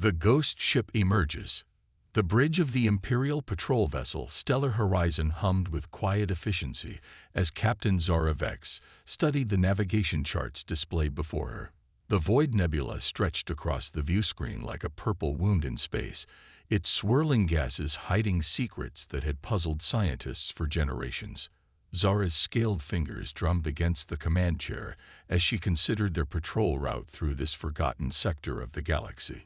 The ghost ship emerges. The bridge of the Imperial patrol vessel Stellar Horizon hummed with quiet efficiency as Captain Zara Vex studied the navigation charts displayed before her. The Void Nebula stretched across the viewscreen like a purple wound in space, its swirling gases hiding secrets that had puzzled scientists for generations. Zara's scaled fingers drummed against the command chair as she considered their patrol route through this forgotten sector of the galaxy.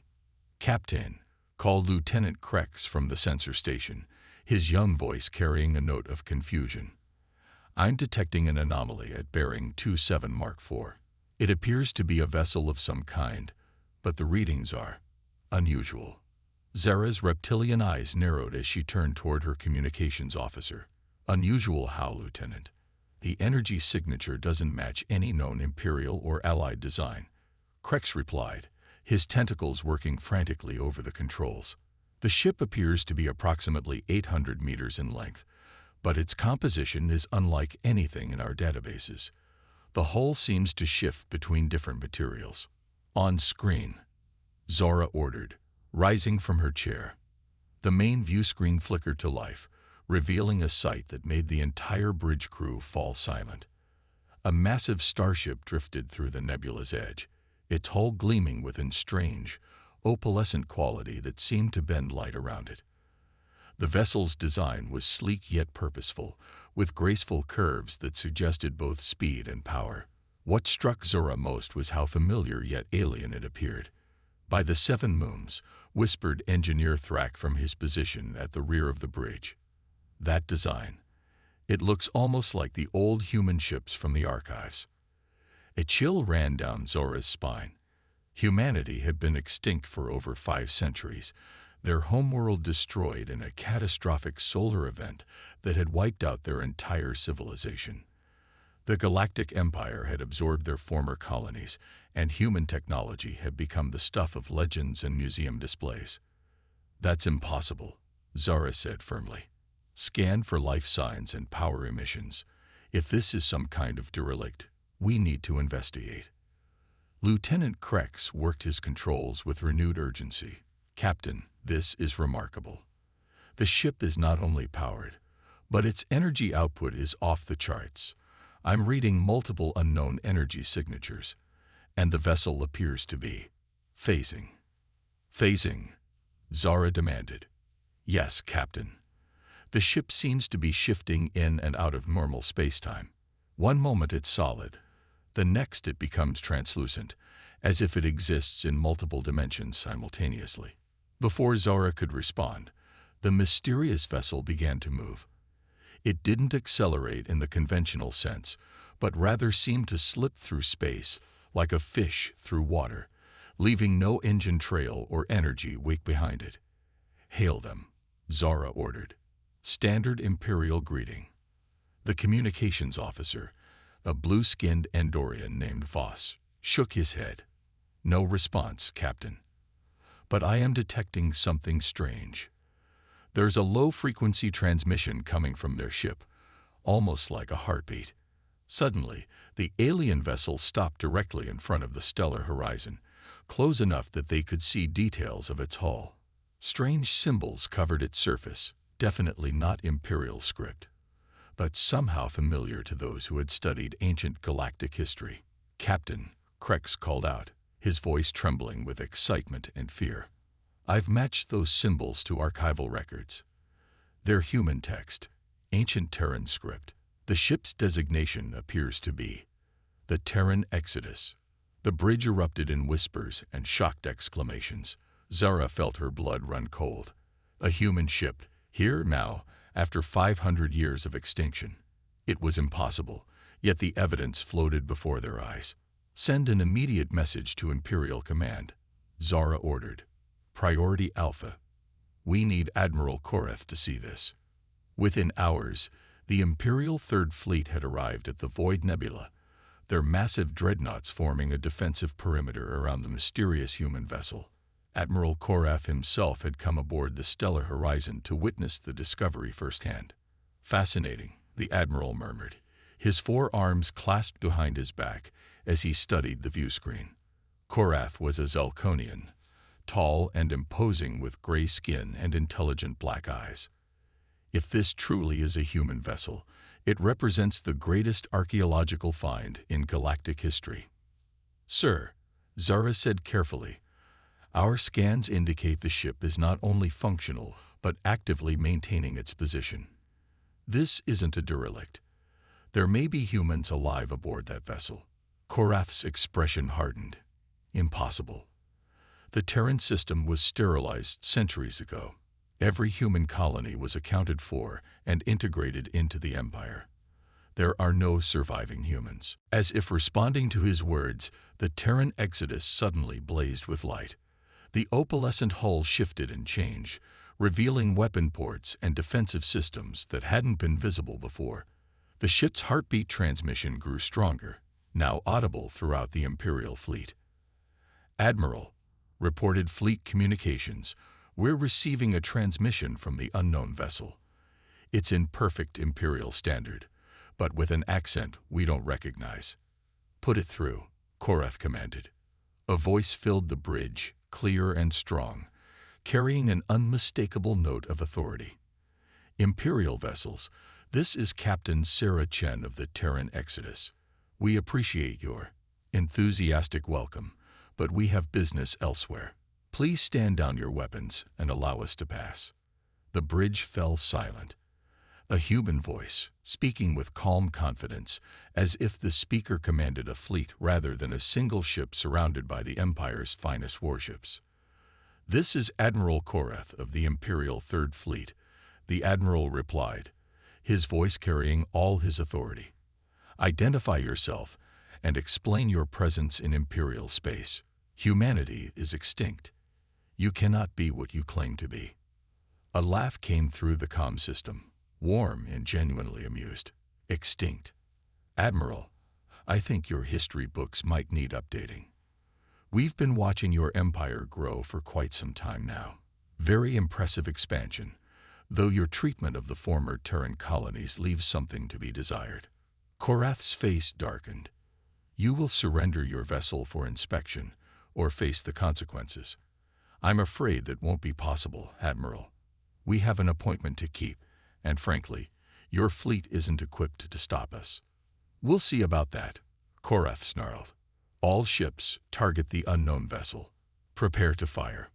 "Captain," called Lieutenant Krex from the sensor station, his young voice carrying a note of confusion. "I'm detecting an anomaly at bearing 27 Mark IV. It appears to be a vessel of some kind, but the readings are unusual." Zara's reptilian eyes narrowed as she turned toward her communications officer. "Unusual how, Lieutenant? The energy signature doesn't match any known Imperial or Allied design," Krex replied, his tentacles working frantically over the controls. "The ship appears to be approximately 800 meters in length, but its composition is unlike anything in our databases. The hull seems to shift between different materials." "On screen," Zara ordered, rising from her chair. The main view screen flickered to life, revealing a sight that made the entire bridge crew fall silent. A massive starship drifted through the nebula's edge, its hull gleaming with a strange, opalescent quality that seemed to bend light around it. The vessel's design was sleek yet purposeful, with graceful curves that suggested both speed and power. What struck Zora most was how familiar yet alien it appeared. "By the Seven Moons," whispered Engineer Thrak from his position at the rear of the bridge. "That design. It looks almost like the old human ships from the archives." A chill ran down Zora's spine. Humanity had been extinct for over 5 centuries, their homeworld destroyed in a catastrophic solar event that had wiped out their entire civilization. The Galactic Empire had absorbed their former colonies, and human technology had become the stuff of legends and museum displays. "That's impossible," Zara said firmly. "Scan for life signs and power emissions. If this is some kind of derelict, we need to investigate." Lieutenant Krex worked his controls with renewed urgency. "Captain, this is remarkable. The ship is not only powered, but its energy output is off the charts. I'm reading multiple unknown energy signatures, and the vessel appears to be phasing." "Phasing?" Zara demanded. "Yes, Captain. The ship seems to be shifting in and out of normal spacetime. One moment it's solid, the next it becomes translucent, as if it exists in multiple dimensions simultaneously." Before Zara could respond, the mysterious vessel began to move. It didn't accelerate in the conventional sense, but rather seemed to slip through space like a fish through water, leaving no engine trail or energy wake behind it. "Hail them," Zara ordered. Standard Imperial greeting. The communications officer, a blue-skinned Andorian named Voss, shook his head. "No response, Captain. But I am detecting something strange. There's a low-frequency transmission coming from their ship, almost like a heartbeat." Suddenly, the alien vessel stopped directly in front of the stellar horizon, close enough that they could see details of its hull. Strange symbols covered its surface, definitely not Imperial script, but somehow familiar to those who had studied ancient galactic history. "Captain," Krex called out, his voice trembling with excitement and fear. "I've matched those symbols to archival records. They're human text, ancient Terran script. The ship's designation appears to be the Terran Exodus." The bridge erupted in whispers and shocked exclamations. Zara felt her blood run cold. A human ship, here now, after 500 years of extinction. It was impossible, yet the evidence floated before their eyes. "Send an immediate message to Imperial Command," Zara ordered. "Priority Alpha. We need Admiral Koreth to see this." Within hours, the Imperial Third Fleet had arrived at the Void Nebula, their massive dreadnoughts forming a defensive perimeter around the mysterious human vessel. Admiral Koreth himself had come aboard the Stellar Horizon to witness the discovery firsthand. "Fascinating," the Admiral murmured, his 4 arms clasped behind his back as he studied the viewscreen. Koreth was a Zelkonian, tall and imposing with gray skin and intelligent black eyes. If this truly is a human vessel, it represents the greatest archaeological find in galactic history. "Sir," Zara said carefully, "our scans indicate the ship is not only functional, but actively maintaining its position. This isn't a derelict. There may be humans alive aboard that vessel." Korath's expression hardened. Impossible. The Terran system was sterilized centuries ago. Every human colony was accounted for and integrated into the Empire. There are no surviving humans. As if responding to his words, the Terran Exodus suddenly blazed with light. The opalescent hull shifted and changed, revealing weapon ports and defensive systems that hadn't been visible before. The ship's heartbeat transmission grew stronger, now audible throughout the Imperial fleet. "Admiral," reported Fleet Communications, "we're receiving a transmission from the unknown vessel. It's in perfect Imperial standard, but with an accent we don't recognize." "Put it through," Korath commanded. A voice filled the bridge, clear and strong, carrying an unmistakable note of authority. "Imperial vessels, this is Captain Sarah Chen of the Terran Exodus. We appreciate your enthusiastic welcome, but we have business elsewhere. Please stand down your weapons and allow us to pass." The bridge fell silent. A human voice, speaking with calm confidence, as if the speaker commanded a fleet rather than a single ship surrounded by the Empire's finest warships. "This is Admiral Korath of the Imperial Third Fleet," the Admiral replied, his voice carrying all his authority. "Identify yourself and explain your presence in Imperial space. Humanity is extinct. You cannot be what you claim to be." A laugh came through the comm system, warm and genuinely amused. "Extinct? Admiral, I think your history books might need updating. We've been watching your empire grow for quite some time now. Very impressive expansion, though your treatment of the former Terran colonies leaves something to be desired." Korath's face darkened. "You will surrender your vessel for inspection, or face the consequences." "I'm afraid that won't be possible, Admiral. We have an appointment to keep, and frankly, your fleet isn't equipped to stop us." "We'll see about that," Korath snarled. "All ships target the unknown vessel. Prepare to fire."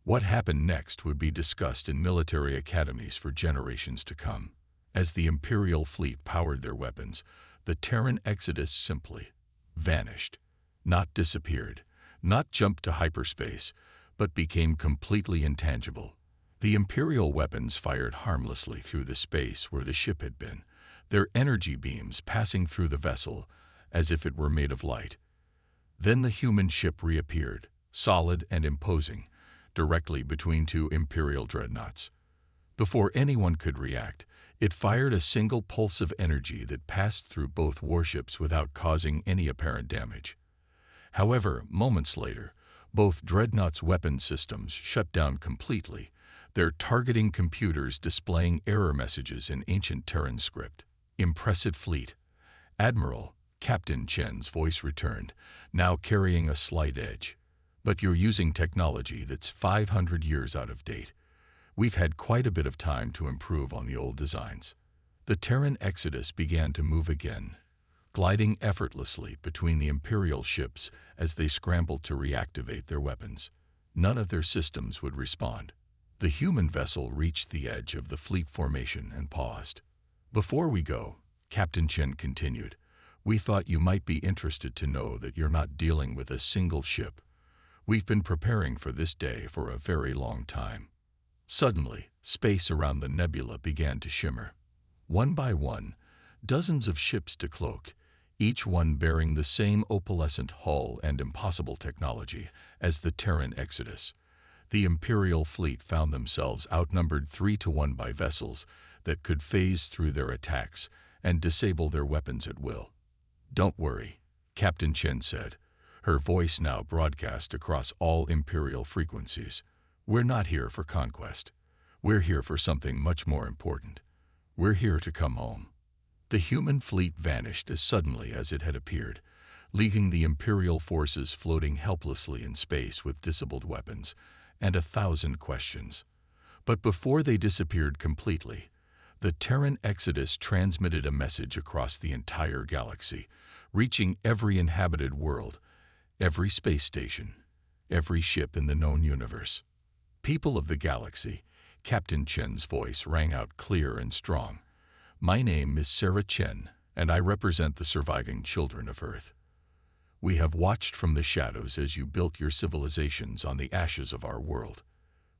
What happened next would be discussed in military academies for generations to come. As the Imperial fleet powered their weapons, the Terran Exodus simply vanished. Not disappeared, not jumped to hyperspace, but became completely intangible. The Imperial weapons fired harmlessly through the space where the ship had been, their energy beams passing through the vessel as if it were made of light. Then the human ship reappeared, solid and imposing, directly between two Imperial dreadnoughts. Before anyone could react, it fired a single pulse of energy that passed through both warships without causing any apparent damage. However, moments later, both dreadnoughts' weapon systems shut down completely, their targeting computers displaying error messages in ancient Terran script. "Impressive fleet, Admiral," Captain Chen's voice returned, now carrying a slight edge. "But you're using technology that's 500 years out of date. We've had quite a bit of time to improve on the old designs." The Terran Exodus began to move again, gliding effortlessly between the Imperial ships as they scrambled to reactivate their weapons. None of their systems would respond. The human vessel reached the edge of the fleet formation and paused. "Before we go," Captain Chen continued, "we thought you might be interested to know that you're not dealing with a single ship. We've been preparing for this day for a very long time." Suddenly, space around the nebula began to shimmer. One by one, dozens of ships decloaked, each one bearing the same opalescent hull and impossible technology as the Terran Exodus. The Imperial fleet found themselves outnumbered 3-1 by vessels that could phase through their attacks and disable their weapons at will. "Don't worry," Captain Chen said, her voice now broadcast across all Imperial frequencies. "We're not here for conquest. We're here for something much more important. We're here to come home." The human fleet vanished as suddenly as it had appeared, leaving the Imperial forces floating helplessly in space with disabled weapons and 1,000 questions. But before they disappeared completely, the Terran Exodus transmitted a message across the entire galaxy, reaching every inhabited world, every space station, every ship in the known universe. People of the galaxy, Captain Chen's voice rang out clear and strong. My name is Sarah Chen, and I represent the surviving children of Earth. We have watched from the shadows as you built your civilizations on the ashes of our world.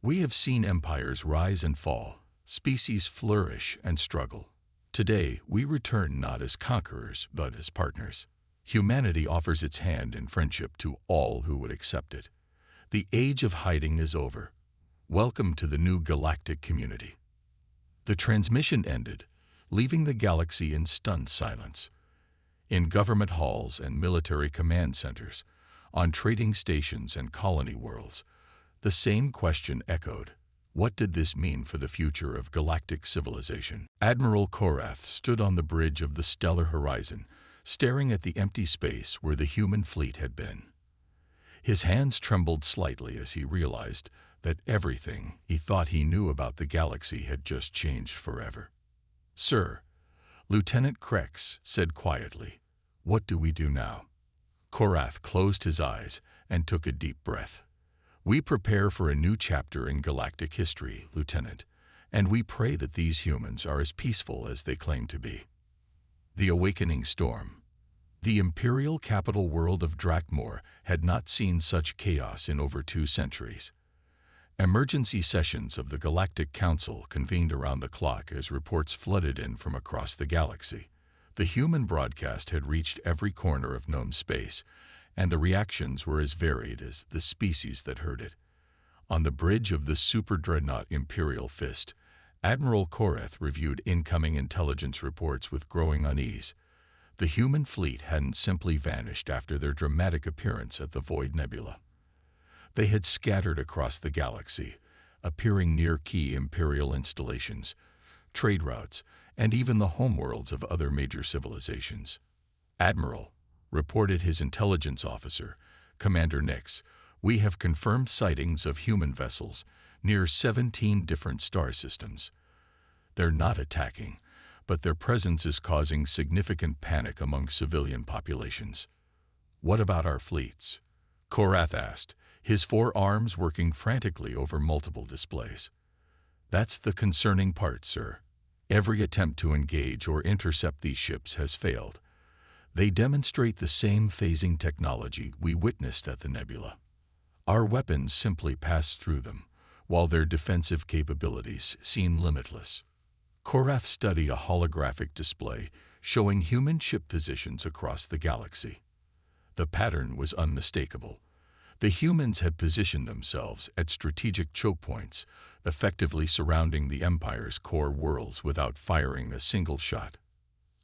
We have seen empires rise and fall, species flourish and struggle. Today, we return not as conquerors, but as partners. Humanity offers its hand in friendship to all who would accept it. The age of hiding is over. Welcome to the new galactic community. The transmission ended, leaving the galaxy in stunned silence. In government halls and military command centers, on trading stations and colony worlds, the same question echoed. What did this mean for the future of galactic civilization? Admiral Korath stood on the bridge of the stellar horizon, staring at the empty space where the human fleet had been. His hands trembled slightly as he realized that everything he thought he knew about the galaxy had just changed forever. Sir, Lieutenant Krex said quietly, what do we do now? Korath closed his eyes and took a deep breath. We prepare for a new chapter in galactic history, Lieutenant, and we pray that these humans are as peaceful as they claim to be. The Awakening Storm. The imperial capital world of Drakmor had not seen such chaos in over 2 centuries. Emergency sessions of the Galactic Council convened around the clock as reports flooded in from across the galaxy. The human broadcast had reached every corner of known space, and the reactions were as varied as the species that heard it. On the bridge of the super-dreadnought Imperial Fist, Admiral Korath reviewed incoming intelligence reports with growing unease. The human fleet hadn't simply vanished after their dramatic appearance at the Void Nebula. They had scattered across the galaxy, appearing near key Imperial installations, trade routes, and even the homeworlds of other major civilizations. Admiral, reported his intelligence officer, Commander Nix, we have confirmed sightings of human vessels near 17 different star systems. They're not attacking, but their presence is causing significant panic among civilian populations. What about our fleets? Korath asked, his 4 arms working frantically over multiple displays. That's the concerning part, sir. Every attempt to engage or intercept these ships has failed. They demonstrate the same phasing technology we witnessed at the nebula. Our weapons simply pass through them, while their defensive capabilities seem limitless. Korath studied a holographic display showing human ship positions across the galaxy. The pattern was unmistakable. The humans had positioned themselves at strategic choke points, effectively surrounding the Empire's core worlds without firing a single shot.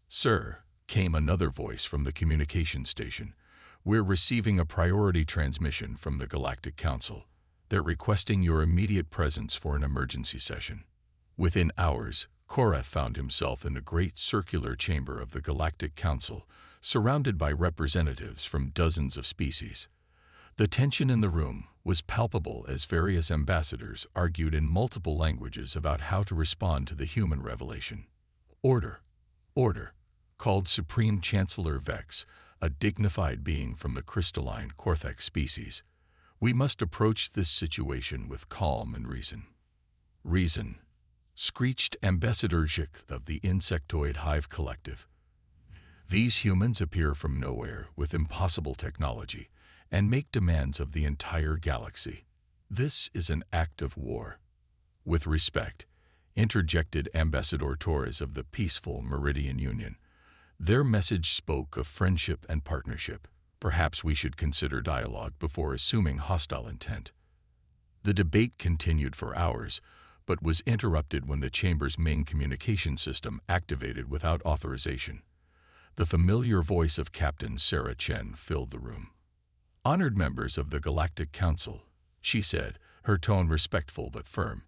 Sir, came another voice from the communication station. We're receiving a priority transmission from the Galactic Council. They're requesting your immediate presence for an emergency session. Within hours, Korath found himself in the great circular chamber of the Galactic Council, surrounded by representatives from dozens of species. The tension in the room was palpable as various ambassadors argued in multiple languages about how to respond to the human revelation. Order, order, called Supreme Chancellor Vex, a dignified being from the crystalline Korthek species. We must approach this situation with calm and reason. Reason, screeched Ambassador Zik of the Insectoid Hive Collective. These humans appear from nowhere with impossible technology and make demands of the entire galaxy. This is an act of war. With respect, interjected Ambassador Torres of the peaceful Meridian Union. Their message spoke of friendship and partnership. Perhaps we should consider dialogue before assuming hostile intent. The debate continued for hours, but was interrupted when the chamber's main communication system activated without authorization. The familiar voice of Captain Sarah Chen filled the room. Honored members of the Galactic Council, she said, her tone respectful but firm.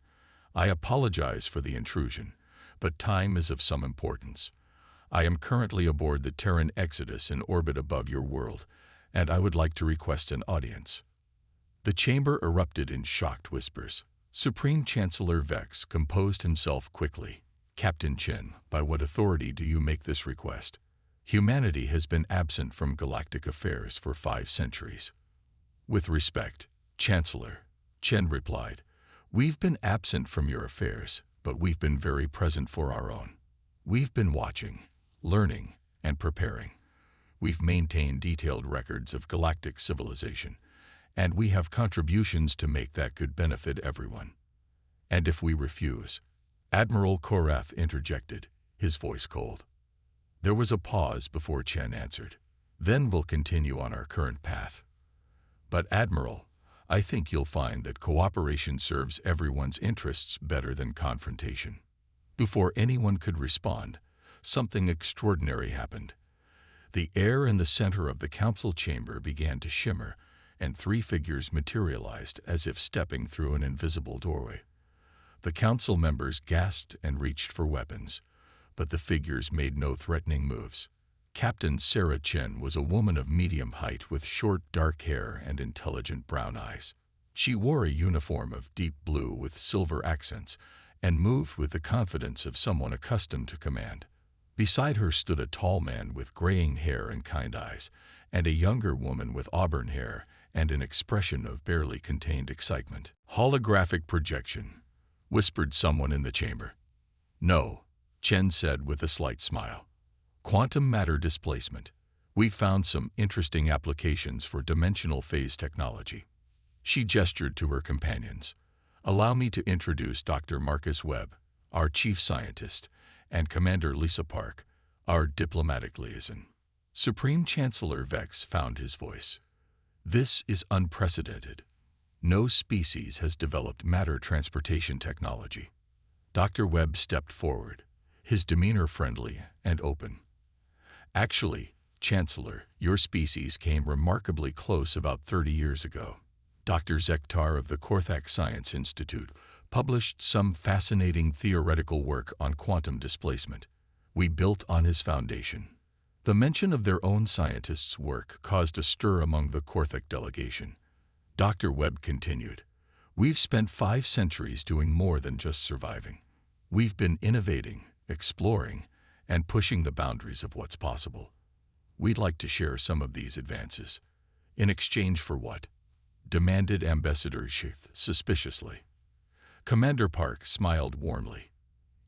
I apologize for the intrusion, but time is of some importance. I am currently aboard the Terran Exodus in orbit above your world, and I would like to request an audience." The chamber erupted in shocked whispers. Supreme Chancellor Vex composed himself quickly. "Captain Chen, by what authority do you make this request? Humanity has been absent from galactic affairs for 5 centuries. "With respect, Chancellor," Chen replied, "we've been absent from your affairs, but we've been very present for our own. We've been watching, learning, and preparing. We've maintained detailed records of galactic civilization, and we have contributions to make that could benefit everyone. And if we refuse—" Admiral Korath interjected, his voice cold. There was a pause before Chen answered. "Then we'll continue on our current path. But Admiral, I think you'll find that cooperation serves everyone's interests better than confrontation." Before anyone could respond, something extraordinary happened. The air in the center of the council chamber began to shimmer, and 3 figures materialized as if stepping through an invisible doorway. The council members gasped and reached for weapons, but the figures made no threatening moves. Captain Sarah Chen was a woman of medium height with short, dark hair and intelligent brown eyes. She wore a uniform of deep blue with silver accents and moved with the confidence of someone accustomed to command. Beside her stood a tall man with graying hair and kind eyes, and a younger woman with auburn hair and an expression of barely contained excitement. "Holographic projection," whispered someone in the chamber. "No," Chen said with a slight smile. "Quantum matter displacement. We've found some interesting applications for dimensional phase technology." She gestured to her companions. "Allow me to introduce Dr. Marcus Webb, our chief scientist, and Commander Lisa Park, our diplomatic liaison." Supreme Chancellor Vex found his voice. "This is unprecedented. No species has developed matter transportation technology." Dr. Webb stepped forward, his demeanor friendly and open. "Actually, Chancellor, your species came remarkably close about 30 years ago. Dr. Zektar of the Korthak Science Institute published some fascinating theoretical work on quantum displacement. We built on his foundation." The mention of their own scientists' work caused a stir among the Korthak delegation. Dr. Webb continued, "We've spent 5 centuries doing more than just surviving. We've been innovating, exploring, and pushing the boundaries of what's possible. We'd like to share some of these advances." "In exchange for what?" demanded Ambassador Shith suspiciously. Commander Park smiled warmly.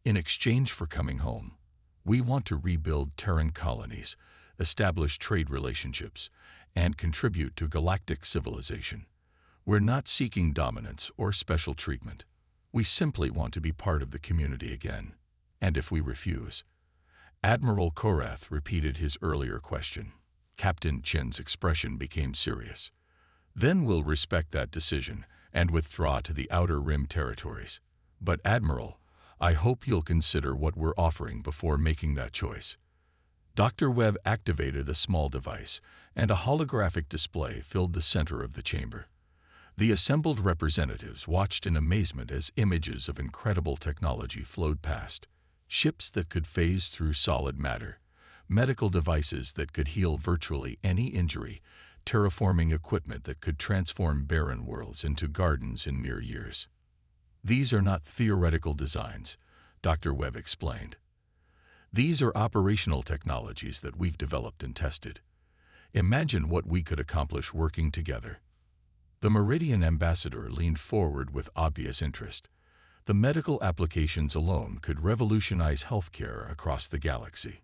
"In exchange for coming home, we want to rebuild Terran colonies, establish trade relationships, and contribute to galactic civilization. We're not seeking dominance or special treatment. We simply want to be part of the community again. And if we refuse—" Admiral Korath repeated his earlier question. Captain Chen's expression became serious. "Then we'll respect that decision and withdraw to the Outer Rim territories. But Admiral, I hope you'll consider what we're offering before making that choice." Dr. Webb activated a small device, and a holographic display filled the center of the chamber. The assembled representatives watched in amazement as images of incredible technology flowed past. Ships that could phase through solid matter, medical devices that could heal virtually any injury, terraforming equipment that could transform barren worlds into gardens in mere years. "These are not theoretical designs," Dr. Webb explained. "These are operational technologies that we've developed and tested. Imagine what we could accomplish working together." The Meridian ambassador leaned forward with obvious interest. The medical applications alone could revolutionize healthcare across the galaxy.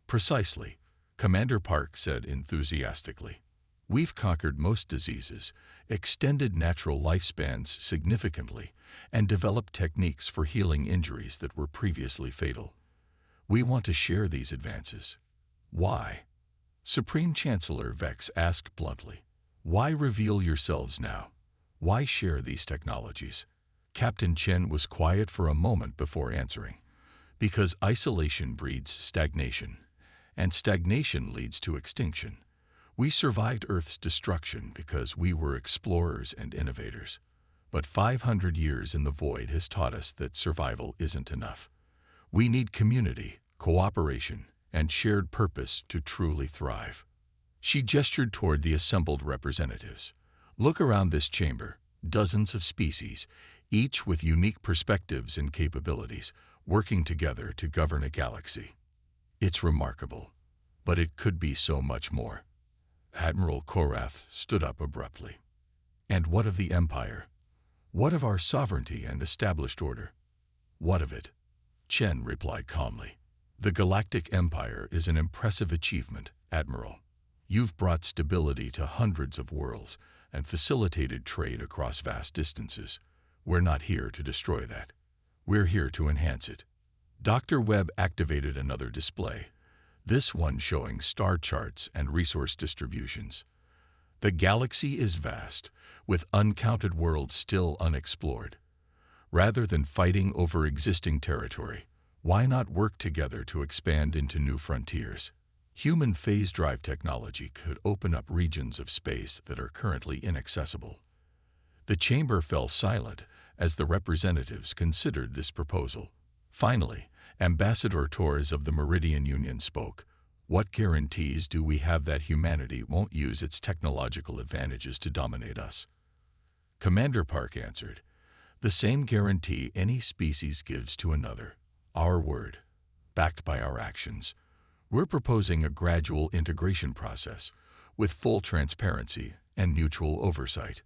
"Precisely," Commander Park said enthusiastically. "We've conquered most diseases, extended natural lifespans significantly, and developed techniques for healing injuries that were previously fatal. We want to share these advances." "Why?" Supreme Chancellor Vex asked bluntly. "Why reveal yourselves now? Why share these technologies?" Captain Chen was quiet for a moment before answering. "Because isolation breeds stagnation, and stagnation leads to extinction. We survived Earth's destruction because we were explorers and innovators. But 500 years in the void has taught us that survival isn't enough. We need community, cooperation, and shared purpose to truly thrive. She gestured toward the assembled representatives. Look around this chamber, dozens of species, each with unique perspectives and capabilities, working together to govern a galaxy. It's remarkable, but it could be so much more. Admiral Korath stood up abruptly. And what of the Empire? What of our sovereignty and established order? What of it? Chen replied calmly. The Galactic Empire is an impressive achievement, Admiral. You've brought stability to hundreds of worlds and facilitated trade across vast distances. We're not here to destroy that. We're here to enhance it. Dr. Webb activated another display, this one showing star charts and resource distributions. The galaxy is vast, with uncounted worlds still unexplored. Rather than fighting over existing territory, why not work together to expand into new frontiers? Human phase drive technology could open up regions of space that are currently inaccessible. The chamber fell silent as the representatives considered this proposal. Finally, Ambassador Torres of the Meridian Union spoke. What guarantees do we have that humanity won't use its technological advantages to dominate us? Commander Park answered, the same guarantee any species gives to another. Our word, backed by our actions. We're proposing a gradual integration process with full transparency and mutual oversight.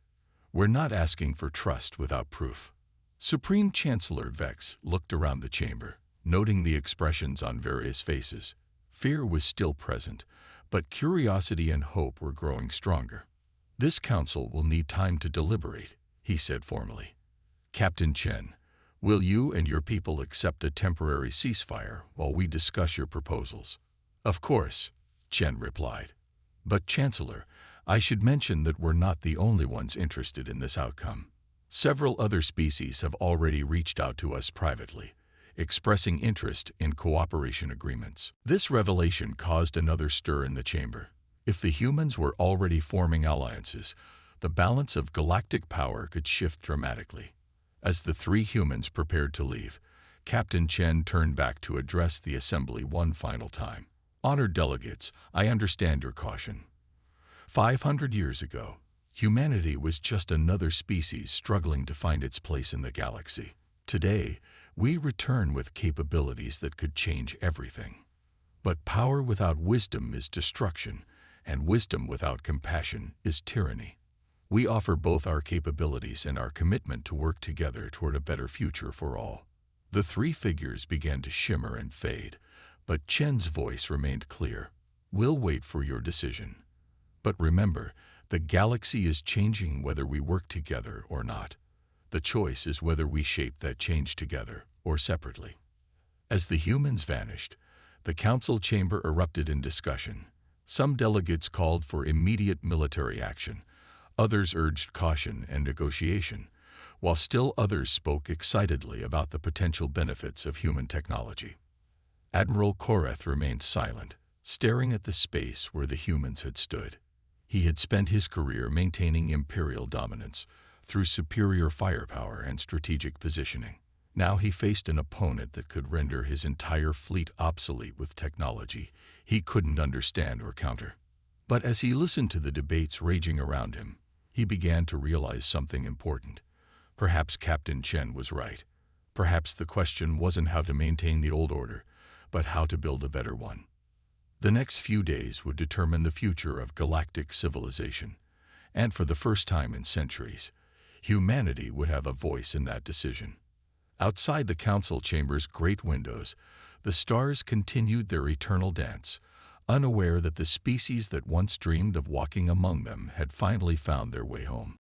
We're not asking for trust without proof. Supreme Chancellor Vex looked around the chamber, noting the expressions on various faces. Fear was still present, but curiosity and hope were growing stronger. This council will need time to deliberate, he said formally. Captain Chen, will you and your people accept a temporary ceasefire while we discuss your proposals? Of course, Chen replied. But Chancellor, I should mention that we're not the only ones interested in this outcome. Several other species have already reached out to us privately, expressing interest in cooperation agreements. This revelation caused another stir in the chamber. If the humans were already forming alliances, the balance of galactic power could shift dramatically. As the three humans prepared to leave, Captain Chen turned back to address the assembly one final time. Honored delegates, I understand your caution. 500 years ago, humanity was just another species struggling to find its place in the galaxy. Today, we return with capabilities that could change everything. But power without wisdom is destruction, and wisdom without compassion is tyranny. We offer both our capabilities and our commitment to work together toward a better future for all. The three figures began to shimmer and fade, but Chen's voice remained clear. We'll wait for your decision. But remember, the galaxy is changing whether we work together or not. The choice is whether we shape that change together or separately. As the humans vanished, the council chamber erupted in discussion. Some delegates called for immediate military action. Others urged caution and negotiation, while still others spoke excitedly about the potential benefits of human technology. Admiral Korath remained silent, staring at the space where the humans had stood. He had spent his career maintaining imperial dominance through superior firepower and strategic positioning. Now he faced an opponent that could render his entire fleet obsolete with technology he couldn't understand or counter. But as he listened to the debates raging around him, he began to realize something important. Perhaps Captain Chen was right. Perhaps the question wasn't how to maintain the old order, but how to build a better one. The next few days would determine the future of galactic civilization, and for the first time in centuries, humanity would have a voice in that decision. Outside the council chamber's great windows, the stars continued their eternal dance, unaware that the species that once dreamed of walking among them had finally found their way home.